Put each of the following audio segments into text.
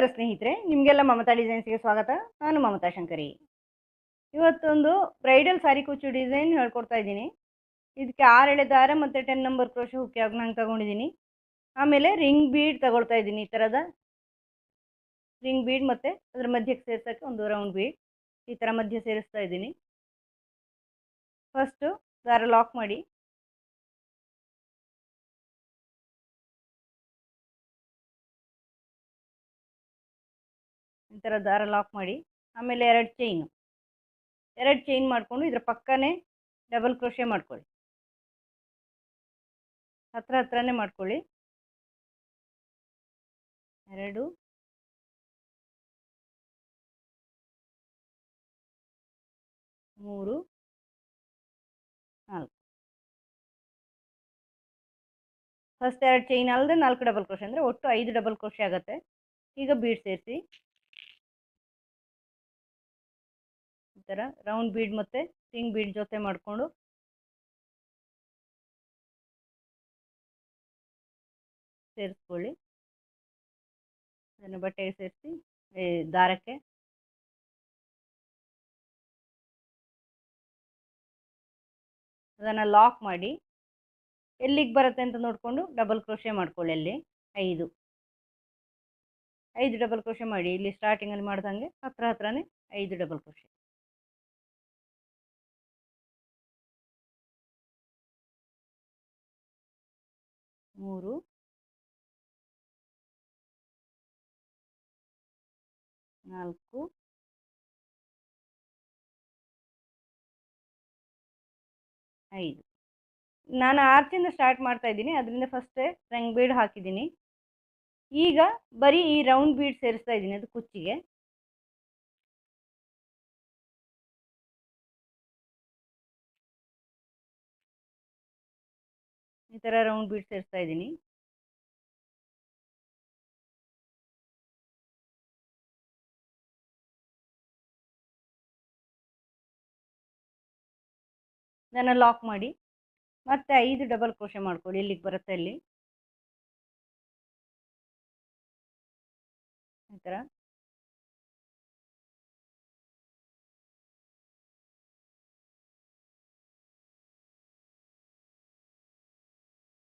ನಮಸ್ಕಾರ ಸ್ನೇಹಿತರೆ, ನಿಮಗೆಲ್ಲ ಮಮತಾ ಡಿಸೈನ್ಸ್ಗೆ ಸ್ವಾಗತ. ನಾನು ಮಮತಾ ಶಂಕರಿ. ಇವತ್ತೊಂದು ಬ್ರೈಡಲ್ ಸಾರಿ ಕುಚ್ಚು ಡಿಸೈನ್ ಹೇಳ್ಕೊಡ್ತಾ ಇದ್ದೀನಿ. ಇದಕ್ಕೆ 6 ಎಳೆ ದಾರ ಮತ್ತು 10 ನಂಬರ್ ಕ್ರೋಶೆ ಹುಕ್ ನಾನು ತಗೊಂಡಿದ್ದೀನಿ. ಆಮೇಲೆ ರಿಂಗ್ ಬೀಡ್ ತಗೊಳ್ತಾ ಇದ್ದೀನಿ. ಈ ಥರದ ರಿಂಗ್ ಬೀಡ್ ಮತ್ತು ಅದರ ಮಧ್ಯಕ್ಕೆ ಸೇರ್ಸೋಕ್ಕೆ ಒಂದು ರೌಂಡ್ ಬೀಡ್ ಈ ಥರ ಮಧ್ಯೆ ಸೇರಿಸ್ತಾ ಇದ್ದೀನಿ. ಫಸ್ಟು ದಾರ ಲಾಕ್ ಮಾಡಿ, ಈ ಥರ ದಾರ ಲಾಕ್ ಮಾಡಿ, ಆಮೇಲೆ 2 ಚೈನ್ ಮಾಡಿಕೊಂಡು ಇದರ ಪಕ್ಕನೇ ಡಬಲ್ ಕ್ರೋಶೆ ಮಾಡ್ಕೊಳ್ಳಿ. ಹತ್ರನೇ ಮಾಡ್ಕೊಳ್ಳಿ. 2 3 4 ಫಸ್ಟ್ 2 ಚೈನ್ ಅಲ್ಲದೆ 4 ಡಬಲ್ ಕ್ರೋಶೆ ಅಂದರೆ ಒಟ್ಟು 5 ಡಬಲ್ ಕ್ರೋಶೆ ಆಗುತ್ತೆ. ಈಗ ಬೀಡ್ ಸೇರಿಸಿ ಈ ಥರ ರೌಂಡ್ ಬೀಡ್ ಮತ್ತು ರಿಂಗ್ ಬೀಡ್ ಜೊತೆ ಮಾಡಿಕೊಂಡು ಸೇರಿಸ್ಕೊಳ್ಳಿ. ಅದನ್ನು ಬಟ್ಟೆಗೆ ಸೇರಿಸಿ ದಾರಕ್ಕೆ ಅದನ್ನು ಲಾಕ್ ಮಾಡಿ ಎಲ್ಲಿಗೆ ಬರುತ್ತೆ ಅಂತ ನೋಡಿಕೊಂಡು ಡಬಲ್ ಕ್ರೋಶೆ ಮಾಡ್ಕೊಳ್ಳಿ. ಅಲ್ಲಿ 5 ಡಬಲ್ ಕ್ರೋಶೆ ಮಾಡಿ. ಇಲ್ಲಿ ಸ್ಟಾರ್ಟಿಂಗಲ್ಲಿ ಮಾಡ್ದಂಗೆ ಹತ್ರನೇ 5 ಡಬಲ್ ಕ್ರೋಶೆ. ಮೂರು 4 5 ನಾನು ಆರ್ಚಿಂದ ಸ್ಟಾರ್ಟ್ ಮಾಡ್ತಾ ಇದ್ದೀನಿ. ಅದರಿಂದ ಫಸ್ಟೇ ರಿಂಗ್ ಬೀಡ್ ಹಾಕಿದ್ದೀನಿ. ಈಗ ಬರೀ ಈ ರೌಂಡ್ ಬೀಡ್ ಸೇರಿಸ್ತಾ ಇದ್ದೀನಿ ಅದು ಕುಚ್ಚಿಗೆ. ಈ ಥರ ರೌಂಡ್ ಬೀಡ್ ಸೇರಿಸ್ತಾ ಇದ್ದೀನಿ. ಇದನ್ನು ಲಾಕ್ ಮಾಡಿ ಮತ್ತೆ 5 ಡಬಲ್ ಕ್ರೋಶೆ ಮಾಡ್ಕೊಳ್ಳಿ. ಇಲ್ಲಿಗೆ ಬರುತ್ತೆ ಅಲ್ಲಿ ಈ ಥರ.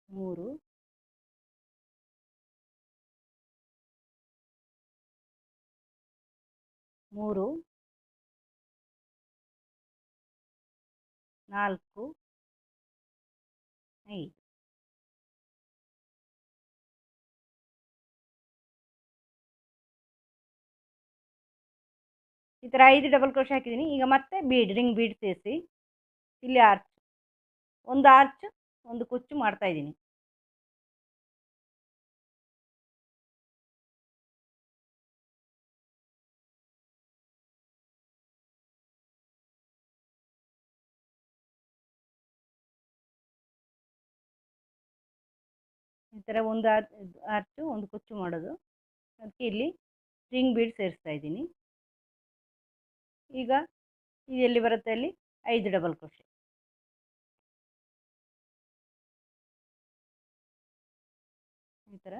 ಮೂರು 4 5 ಈ ಥರ 5 ಡಬಲ್ ಕ್ರೋಶೆ ಹಾಕಿದ್ದೀನಿ. ಈಗ ಮತ್ತೆ ರಿಂಗ್ ಬೀಡ್ ಸೇರಿಸಿ ಇಲ್ಲಿ ಆರ್ಚ್ ಒಂದು ಕುಚ್ಚು ಮಾಡ್ತಾ ಇದ್ದೀನಿ. ಈ ಥರ ಒಂದು ಆರ್ಚು ಒಂದು ಕುಚ್ಚು ಮಾಡೋದು. ಅದಕ್ಕೆ ಇಲ್ಲಿ ರಿಂಗ್ ಬೀಡ್ ಸೇರಿಸ್ತಾ ಇದ್ದೀನಿ. ಈಗ ಇದು ಎಲ್ಲಿ ಬರುತ್ತೆ ಅಲ್ಲಿ 5 ಡಬಲ್ ಕ್ರೋಶೆ. ಈ ಥರ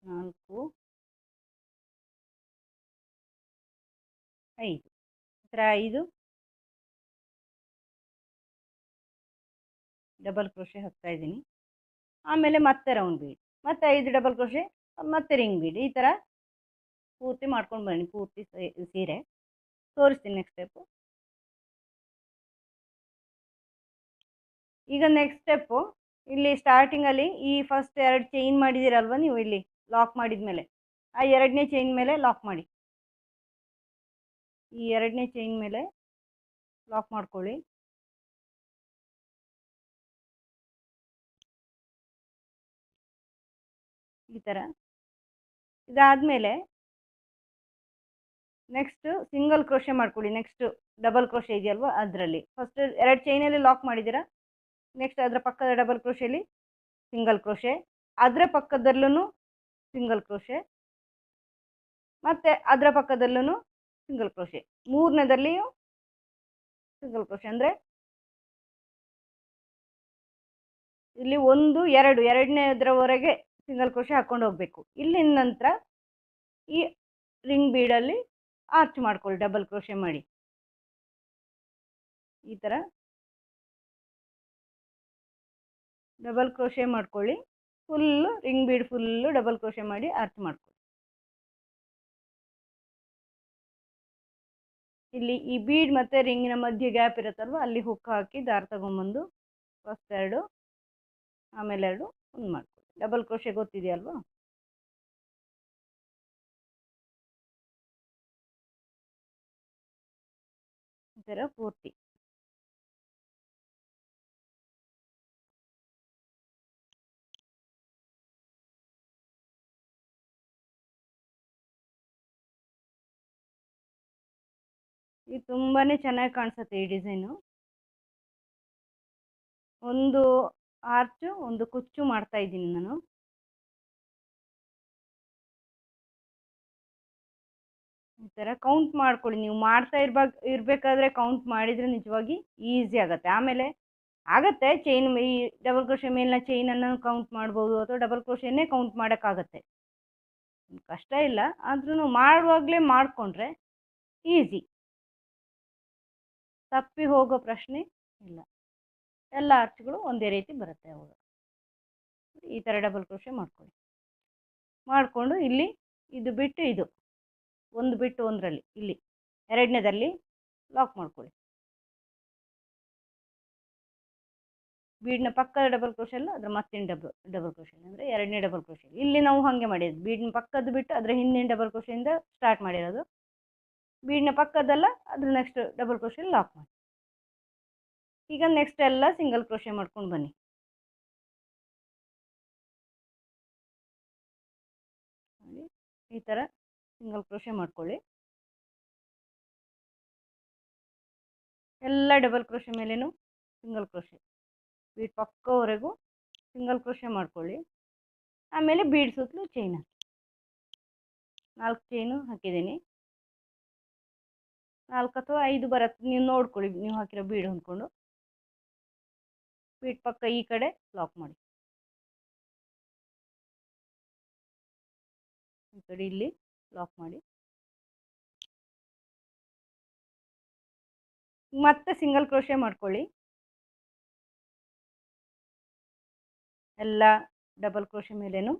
ನಾಲ್ಕು 5 ಈ ಥರ 5 ಡಬಲ್ ಕ್ರೋಶೆ ಹಾಕ್ತಾ ಇದ್ದೀನಿ. ಆಮೇಲೆ ಮತ್ತೆ ರೌಂಡ್ ಬೀಡ್ ಮತ್ತೆ 5 ಡಬಲ್ ಕ್ರೋಶೆ ಮತ್ತೆ ರಿಂಗ್ ಬೀಡ್ ಈ ಥರ ಪೂರ್ತಿ ಮಾಡ್ಕೊಂಡು ಬನ್ನಿ. ಪೂರ್ತಿ ಸೀರೆ ತೋರಿಸ್ತೀನಿ ನೆಕ್ಸ್ಟ್ ಸ್ಟೆಪ್ಪು. ಈಗ ನೆಕ್ಸ್ಟ್ ಸ್ಟೆಪ್ಪು ಇಲ್ಲಿ ಸ್ಟಾರ್ಟಿಂಗಲ್ಲಿ ಈ ಫಸ್ಟ್ 2 ಚೈನ್ ಮಾಡಿದ್ದೀರಲ್ವ ನೀವು, ಇಲ್ಲಿ ಲಾಕ್ ಮಾಡಿದ ಮೇಲೆ ಆ 2ನೇ ಚೈನ್ ಮೇಲೆ ಲಾಕ್ ಮಾಡಿ. ಈ 2ನೇ ಚೈನ್ ಮೇಲೆ ಲಾಕ್ ಮಾಡ್ಕೊಳ್ಳಿ. ಈ ಥರ. ಇದಾದಮೇಲೆ ನೆಕ್ಸ್ಟ್ ಸಿಂಗಲ್ ಕ್ರೋಶೆ ಮಾಡ್ಕೊಳ್ಳಿ. ನೆಕ್ಸ್ಟ್ ಡಬಲ್ ಕ್ರೋಶೆ ಇದೆಯಲ್ವ ಅದರಲ್ಲಿ ಫಸ್ಟ್ 2 ಚೈನಲ್ಲಿ ಲಾಕ್ ಮಾಡಿದ್ದೀರಾ. ನೆಕ್ಸ್ಟ್ ಅದರ ಪಕ್ಕದ ಡಬಲ್ ಕ್ರೋಶೆಯಲ್ಲಿ ಸಿಂಗಲ್ ಕ್ರೋಶೆ, ಅದರ ಪಕ್ಕದಲ್ಲೂ ಸಿಂಗಲ್ ಕ್ರೋಶೆ, ಮತ್ತು ಅದರ ಪಕ್ಕದಲ್ಲೂ ಸಿಂಗಲ್ ಕ್ರೋಶೆ. ಮೂರನೇದಲ್ಲಿಯೂ ಸಿಂಗಲ್ ಕ್ರೋಶೆ ಅಂದರೆ ಇಲ್ಲಿ 1 2 ಎರಡನೇದರವರೆಗೆ ಸಿಂಗಲ್ ಕ್ರೋಶೆ ಹಾಕ್ಕೊಂಡು ಹೋಗಬೇಕು. ಇಲ್ಲಿನ ನಂತರ ಈ ರಿಂಗ್ ಬೀಡಲ್ಲಿ ಆರ್ಚ್ ಮಾಡ್ಕೊಳ್ಳಿ, ಡಬಲ್ ಕ್ರೋಶೆ ಮಾಡಿ ಈ ಥರ ಡಬಲ್ ಕ್ರೋಶೆ ಮಾಡ್ಕೊಳ್ಳಿ. Full ring bead full double crochet ಮಾಡಿ ಆರ್ಚ್ ಮಾಡ್ಕೊಳ್ಳಿ. ಇಲ್ಲಿ ಈ ಬೀಡ್ ಮತ್ತು ರಿಂಗಿನ ಮಧ್ಯೆ ಗ್ಯಾಪ್ ಇರುತ್ತಲ್ವ, ಅಲ್ಲಿ ಹುಕ್ ಹಾಕಿ ದಾರ ತಗೊಂಬಂದು ಫಸ್ಟ್ 2 ಆಮೇಲೆ 2 ಒಂದು ಮಾಡ್ಕೊಳ್ಳಿ. ಡಬಲ್ ಕ್ರೋಶೆ ಗೊತ್ತಿದೆಯಲ್ವಾ? ಈ ಥರ ಪೂರ್ತಿ ಇದು ತುಂಬಾ ಚೆನ್ನಾಗಿ ಕಾಣಿಸುತ್ತೆ ಈ ಡಿಸೈನು. ಒಂದು ಆರ್ಚು ಒಂದು ಕುಚ್ಚು ಮಾಡ್ತಾ ಇದ್ದೀನಿ ನಾನು. ಈ ಥರ ಕೌಂಟ್ ಮಾಡ್ಕೊಳ್ಳಿ. ನೀವು ಮಾಡ್ತಾ ಇರಬೇಕಾದ್ರೆ ಕೌಂಟ್ ಮಾಡಿದರೆ ನಿಜವಾಗಿ ಈಸಿ ಆಗುತ್ತೆ. ಆಮೇಲೆ ಆಗುತ್ತೆ ಚೈನ್, ಈ ಡಬಲ್ ಕ್ರೋಶೆ ಮೇಲಿನ ಚೈನನ್ನು ಕೌಂಟ್ ಮಾಡ್ಬೋದು ಅಥವಾ ಡಬಲ್ ಕ್ರೋಶೆನೇ ಕೌಂಟ್ ಮಾಡೋಕ್ಕಾಗತ್ತೆ, ಕಷ್ಟ ಇಲ್ಲ. ಆದ್ರೂ ಮಾಡುವಾಗಲೇ ಮಾಡಿಕೊಂಡ್ರೆ ಈಸಿ, ತಪ್ಪಿ ಹೋಗೋ ಪ್ರಶ್ನೆ ಇಲ್ಲ. ಎಲ್ಲ ಆರ್ಚ್ಗಳು ಒಂದೇ ರೀತಿ ಬರುತ್ತೆ ಅವಾಗ. ಈ ಥರ ಡಬಲ್ ಕ್ರೋಶೆ ಮಾಡ್ಕೊಳ್ಳಿ. ಮಾಡಿಕೊಂಡು ಇಲ್ಲಿ ಇದು ಬಿಟ್ಟು ಇದು ಒಂದು ಬಿಟ್ಟು ಒಂದರಲ್ಲಿ ಇಲ್ಲಿ ಎರಡನೇದಲ್ಲಿ ಲಾಕ್ ಮಾಡ್ಕೊಳ್ಳಿ. ಬೀಡ್ನ ಪಕ್ಕದ ಡಬಲ್ ಕ್ರೋಶೆ ಅಲ್ಲ, ಅದರ ಮತ್ತಿನ ಡಬಲ್ ಕ್ರೋಶೆ ಅಂದರೆ ಎರಡನೇ ಡಬಲ್ ಕ್ರೋಶೆ. ಇಲ್ಲಿ ನಾವು ಹಾಗೆ ಮಾಡಿದ್ದು, ಬೀಡ್ನ ಪಕ್ಕದ್ದು ಬಿಟ್ಟು ಅದರ ಹಿಂದಿನ ಡಬಲ್ ಕ್ರೋಶೆಯಿಂದ ಸ್ಟಾರ್ಟ್ ಮಾಡಿರೋದು. ಬೀಡ್ನ ಪಕ್ಕದಲ್ಲ, ಅದ್ರ ನೆಕ್ಸ್ಟ್ ಡಬಲ್ ಕ್ರೋಶೆ ಲಾಕ್ ಮಾಡಿ. ಈಗ ನೆಕ್ಸ್ಟ್ ಎಲ್ಲ ಸಿಂಗಲ್ ಕ್ರೋಶೆ ಮಾಡ್ಕೊಂಡು ಬನ್ನಿ. ಈ ಥರ ಸಿಂಗಲ್ ಕ್ರೋಶೆ ಮಾಡ್ಕೊಳ್ಳಿ. ಎಲ್ಲ ಡಬಲ್ ಕ್ರೋಶೆ ಮೇಲೇನು ಸಿಂಗಲ್ ಕ್ರೋಶೆ, ಬೀಡ್ ಪಕ್ಕವರೆಗೂ ಸಿಂಗಲ್ ಕ್ರೋಶೆ ಮಾಡ್ಕೊಳ್ಳಿ. ಆಮೇಲೆ ಬೀಡ್ ಸುತ್ತಲೂ ಚೈನ್ ಹಾಕಿ. 4 ಚೈನು ಹಾಕಿದ್ದೀನಿ. 4 ಅಥವಾ 5 ಬರುತ್ತೆ, ನೀವು ನೋಡ್ಕೊಳ್ಳಿ. ನೀವು ಹಾಕಿರೋ ಬೀಡ್ ಹೊಂದ್ಕೊಂಡು ಬೀಡ್ ಪಕ್ಕ ಈ ಕಡೆ ಲಾಕ್ ಮಾಡಿ. ಈ ಕಡೆ ಇಲ್ಲಿ ಲಾಕ್ ಮಾಡಿ. ಮತ್ತೆ ಸಿಂಗಲ್ ಕ್ರೋಶೆ ಮಾಡ್ಕೊಳ್ಳಿ. ಎಲ್ಲ ಡಬಲ್ ಕ್ರೋಶೆ ಮೇಲೇನು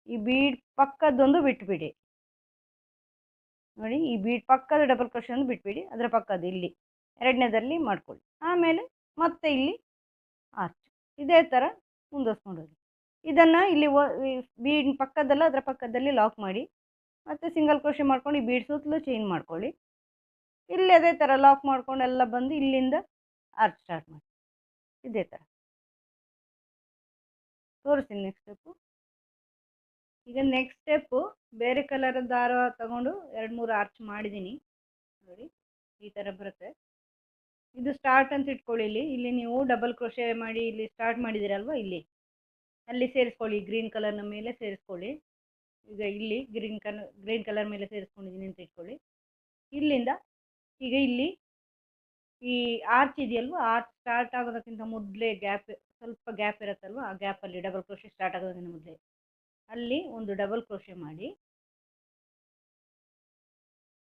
ಈ ಬೀಡ್ ಪಕ್ಕದೊಂದು ಬಿಟ್ಬಿಡಿ. ನೋಡಿ, ಈ ಬೀಡ್ ಪಕ್ಕದ ಡಬಲ್ ಕ್ರೋಶೆ ಒಂದು ಬಿಟ್ಬಿಡಿ, ಅದರ ಪಕ್ಕದ ಇಲ್ಲಿ ಎರಡನೇದಲ್ಲಿ ಮಾಡ್ಕೊಳ್ಳಿ. ಆಮೇಲೆ ಮತ್ತೆ ಇಲ್ಲಿ ಆರ್ಚ್ ಇದೇ ಥರ ಮುಂದುವರ್ಸ್ಕೊಂಡು ಹೋಗಿ. ಇದನ್ನು ಇಲ್ಲಿ ಬೀಡ್ ಪಕ್ಕದಲ್ಲ ಅದರ ಪಕ್ಕದಲ್ಲಿ ಲಾಕ್ ಮಾಡಿ, ಮತ್ತು ಸಿಂಗಲ್ ಕ್ರೋಶೆ ಮಾಡ್ಕೊಂಡು ಈ ಬೀಡ್ ಸುತ್ತಲೂ ಚೈನ್ ಮಾಡ್ಕೊಳ್ಳಿ. ಇಲ್ಲಿ ಅದೇ ಥರ ಲಾಕ್ ಮಾಡ್ಕೊಂಡು ಎಲ್ಲ ಬಂದು ಇಲ್ಲಿಂದ ಆರ್ಚ್ ಸ್ಟಾರ್ಟ್ ಮಾಡಿ. ಇದೇ ಥರ ತೋರಿಸ್ತೀನಿ ನೆಕ್ಸ್ಟ್ ಸ್ಟೆಪ್ಪು. ಈಗ ನೆಕ್ಸ್ಟ್ ಸ್ಟೆಪ್ಪು ಬೇರೆ ಕಲರ್ ದಾರ ತಗೊಂಡು 2-3 ಆರ್ಚ್ ಮಾಡಿದ್ದೀನಿ ನೋಡಿ, ಈ ಥರ ಬರುತ್ತೆ. ಇದು ಸ್ಟಾರ್ಟ್ ಅಂತ ಇಟ್ಕೊಳ್ಳಿ. ಇಲ್ಲಿ ನೀವು ಡಬಲ್ ಕ್ರೋಶೆ ಮಾಡಿ ಇಲ್ಲಿ ಸ್ಟಾರ್ಟ್ ಮಾಡಿದ್ದೀರಲ್ವ, ಇಲ್ಲಿ ಅಲ್ಲಿ ಸೇರಿಸ್ಕೊಳ್ಳಿ. ಗ್ರೀನ್ ಕಲರ್ನ ಮೇಲೆ ಸೇರಿಸ್ಕೊಳ್ಳಿ. ಈಗ ಇಲ್ಲಿ ಗ್ರೀನ್ ಕಲರ್ ಮೇಲೆ ಸೇರಿಸ್ಕೊಂಡಿದ್ದೀನಿ ಅಂತ ಇಟ್ಕೊಳ್ಳಿ. ಇಲ್ಲಿಂದ ಈಗ ಇಲ್ಲಿ ಈ ಆರ್ಚ್ ಇದೆಯಲ್ವ, ಆರ್ಚ್ ಸ್ಟಾರ್ಟ್ ಆಗೋದಕ್ಕಿಂತ ಮೊದಲೇ ಸ್ವಲ್ಪ ಗ್ಯಾಪ್ ಇರುತ್ತಲ್ವ, ಆ ಗ್ಯಾಪಲ್ಲಿ ಡಬಲ್ ಕ್ರೋಶೆ ಸ್ಟಾರ್ಟ್ ಆಗೋದಕ್ಕಿಂತ ಮೊದಲೇ ಅಲ್ಲಿ ಒಂದು ಡಬಲ್ ಕ್ರೋಶೆ ಮಾಡಿ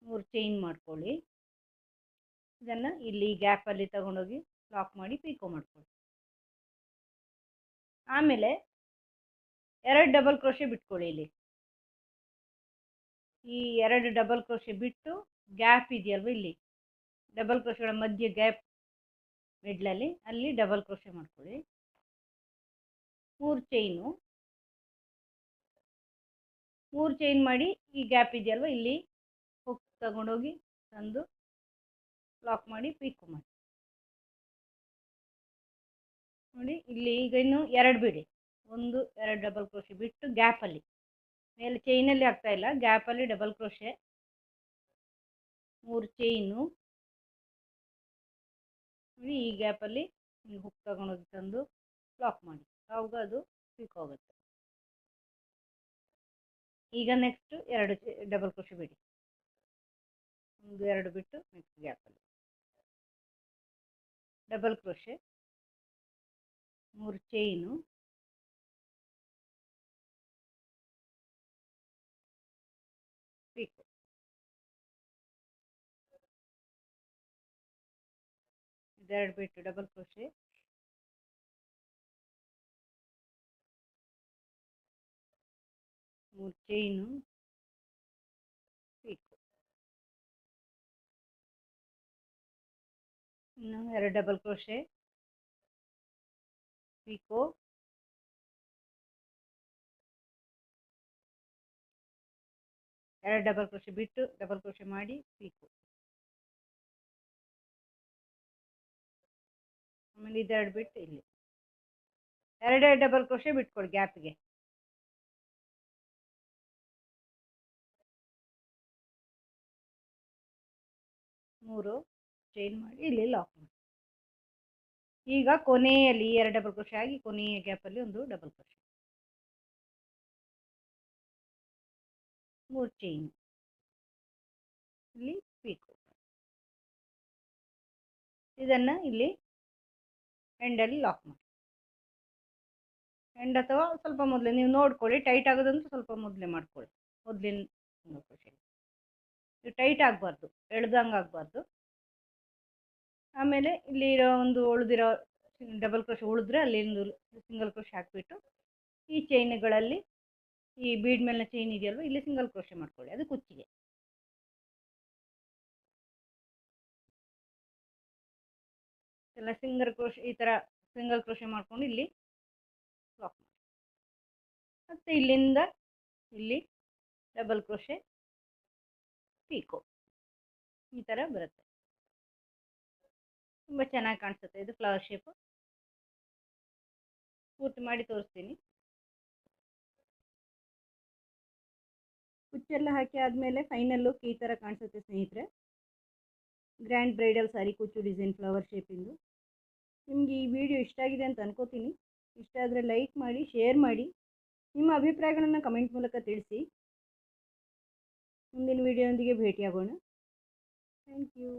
3 ಚೈನ್ ಮಾಡ್ಕೊಳ್ಳಿ. ಇದನ್ನು ಇಲ್ಲಿ ಗ್ಯಾಪಲ್ಲಿ ತಗೊಂಡೋಗಿ ಲಾಕ್ ಮಾಡಿ ಪೀಕೋ ಮಾಡ್ಕೊಳ್ಳಿ. ಆಮೇಲೆ 2 ಡಬಲ್ ಕ್ರೋಶೆ ಬಿಟ್ಕೊಳ್ಳಿ. ಇಲ್ಲಿ ಈ 2 ಡಬಲ್ ಕ್ರೋಶೆ ಬಿಟ್ಟು ಗ್ಯಾಪ್ ಇದೆಯಲ್ವ, ಇಲ್ಲಿ ಡಬಲ್ ಕ್ರೋಶೆಗಳ ಮಧ್ಯೆ ಗ್ಯಾಪ್ ಮಿಡ್ಲಲ್ಲಿ ಅಲ್ಲಿ ಡಬಲ್ ಕ್ರೋಶೆ ಮಾಡ್ಕೊಳ್ಳಿ. 3 ಚೈನ್ ಮಾಡಿ ಈ ಗ್ಯಾಪ್ ಇದೆಯಲ್ವ, ಇಲ್ಲಿ ಹುಕ್ ತಗೊಂಡೋಗಿ ತಂದು ಲಾಕ್ ಮಾಡಿ ಪೀಕೋ ಮಾಡಿ. ನೋಡಿ, ಇಲ್ಲಿ ಈಗ ಇನ್ನು 2 ಬಿಡಿ, 1 2 ಡಬಲ್ ಕ್ರೋಶೆ ಬಿಟ್ಟು ಗ್ಯಾಪಲ್ಲಿ, ಮೇಲೆ ಚೈನಲ್ಲಿ ಆಗ್ತಾ ಇಲ್ಲ, ಗ್ಯಾಪಲ್ಲಿ ಡಬಲ್ ಕ್ರೋಶೆ 3 ಚೈನು. ನೋಡಿ, ಈ ಗ್ಯಾಪಲ್ಲಿ ಹುಕ್ ತಗೊಂಡೋಗಿ ತಂದು ಲಾಕ್ ಮಾಡಿ, ಆವಾಗ ಅದು ಪೀಕೋ ಆಗುತ್ತೆ. ಈಗ ನೆಕ್ಸ್ಟ್ 2 ಡಬಲ್ ಕ್ರೋಶೆ ಬಿಡಿ, 1 2 ಬಿಟ್ಟು ನೆಕ್ಸ್ಟ್ ಗ್ಯಾಪಲ್ಲಿ ಡಬಲ್ ಕ್ರೋಶೆ, 3 ಚೈನು, ಪೀಕೋ, ಇದೆರಡು ಬಿಟ್ಟು ಡಬಲ್ ಕ್ರೋಶೆ, 3 ಚೈನು, ಪೀಕೋ, ಇನ್ನು 2 double crochet, pico, 2 double crochet ಬಿಟ್ಟು ಡಬಲ್ ಕ್ರೋಶೆ ಮಾಡಿ ಪೀಕೋ, ಆಮೇಲೆ ಇದೆರಡು ಬಿಟ್ಟು ಇಲ್ಲಿ 2 ಡಬಲ್ ಕ್ರೋಶೆ ಬಿಟ್ಕೊಡಿ ಗ್ಯಾಪ್ಗೆ, 3 ಚೈನ್ ಮಾಡಿ ಇಲ್ಲಿ ಲಾಕ್ ಮಾಡಿ. ಈಗ ಕೊನೆಯಲ್ಲಿ 2 ಡಬಲ್ ಕ್ರೋಶೆ ಆಗಿ ಕೊನೆಯ ಗ್ಯಾಪಲ್ಲಿ ಒಂದು ಡಬಲ್ ಕ್ರೋಶೆ, 3 ಚೈನ್, ಇಲ್ಲಿ ಪೀಕೋ, ಇದನ್ನು ಇಲ್ಲಿ ಎಂಡಲ್ಲಿ ಲಾಕ್ ಮಾಡಿ. ಎಂಡ್ ಅಥವಾ ಸ್ವಲ್ಪ ಮೊದಲೇ ನೀವು ನೋಡ್ಕೊಳ್ಳಿ, ಟೈಟ್ ಆಗೋದಂತೂ ಸ್ವಲ್ಪ ಮೊದಲೇ ಮಾಡ್ಕೊಳ್ಳಿ. ಮೊದಲಿನ ಸಿಂಗಲ್ ಕ್ರೋಶೆ ಇದು ಟೈಟ್ ಆಗಬಾರ್ದು, ಎಳ್ದಂಗೆ ಆಗಬಾರ್ದು. ಆಮೇಲೆ ಇಲ್ಲಿ ಇರೋ ಒಂದು ಉಳಿದಿರೋ ಡಬಲ್ ಕ್ರೋಶೆ ಉಳಿದ್ರೆ ಅಲ್ಲಿಂದು ಸಿಂಗಲ್ ಕ್ರೋಶೆ ಹಾಕಿಬಿಟ್ಟು ಈ ಚೈನ್ಗಳಲ್ಲಿ ಈ ಬೀಡ್ ಮೇಲಿನ ಚೈನ್ ಇದೆಯಲ್ವ ಇಲ್ಲಿ ಸಿಂಗಲ್ ಕ್ರೋಶೆ ಮಾಡ್ಕೊಳ್ಳಿ, ಅದು ಕುಚ್ಚಿಗೆ. ಎಲ್ಲ ಸಿಂಗಲ್ ಕ್ರೋಶೆ ಈ ಥರ ಸಿಂಗಲ್ ಕ್ರೋಶೆ ಮಾಡ್ಕೊಂಡು ಇಲ್ಲಿ ಲಾಕ್ ಮಾಡಿ. ಮತ್ತು ಇಲ್ಲಿಂದ ಇಲ್ಲಿ ಡಬಲ್ ಕ್ರೋಶೆ, ಪೀಕೋ, ಈ ಥರ ಬರುತ್ತೆ. ತುಂಬ ಚೆನ್ನಾಗಿ ಕಾಣಿಸುತ್ತೆ ಇದು ಫ್ಲವರ್ ಶೇಪು. ಪೂರ್ತಿ ಮಾಡಿ ತೋರಿಸ್ತೀನಿ. ಕುಚ್ಚೆಲ್ಲ ಹಾಕಿ ಆದಮೇಲೆ ಫೈನಲ್ ಲುಕ್ ಈ ಥರ ಕಾಣಿಸುತ್ತೆ ಸ್ನೇಹಿತರೆ. ಗ್ರ್ಯಾಂಡ್ ಬ್ರೈಡಲ್ ಸಾರಿ ಕುಚ್ಚು ಡಿಸೈನ್ ಫ್ಲವರ್ ಶೇಪಿಂದು. ನಿಮಗೆ ಈ ವಿಡಿಯೋ ಇಷ್ಟ ಆಗಿದೆ ಅಂತ ಅನ್ಕೋತೀನಿ. ಇಷ್ಟ ಆದರೆ ಲೈಕ್ ಮಾಡಿ, ಶೇರ್ ಮಾಡಿ, ನಿಮ್ಮ ಅಭಿಪ್ರಾಯಗಳನ್ನು ಕಮೆಂಟ್ ಮೂಲಕ ತಿಳಿಸಿ. ಮುಂದಿನ ವಿಡಿಯೋದೊಂದಿಗೆ ಭೇಟಿಯಾಗೋಣ. Thank you.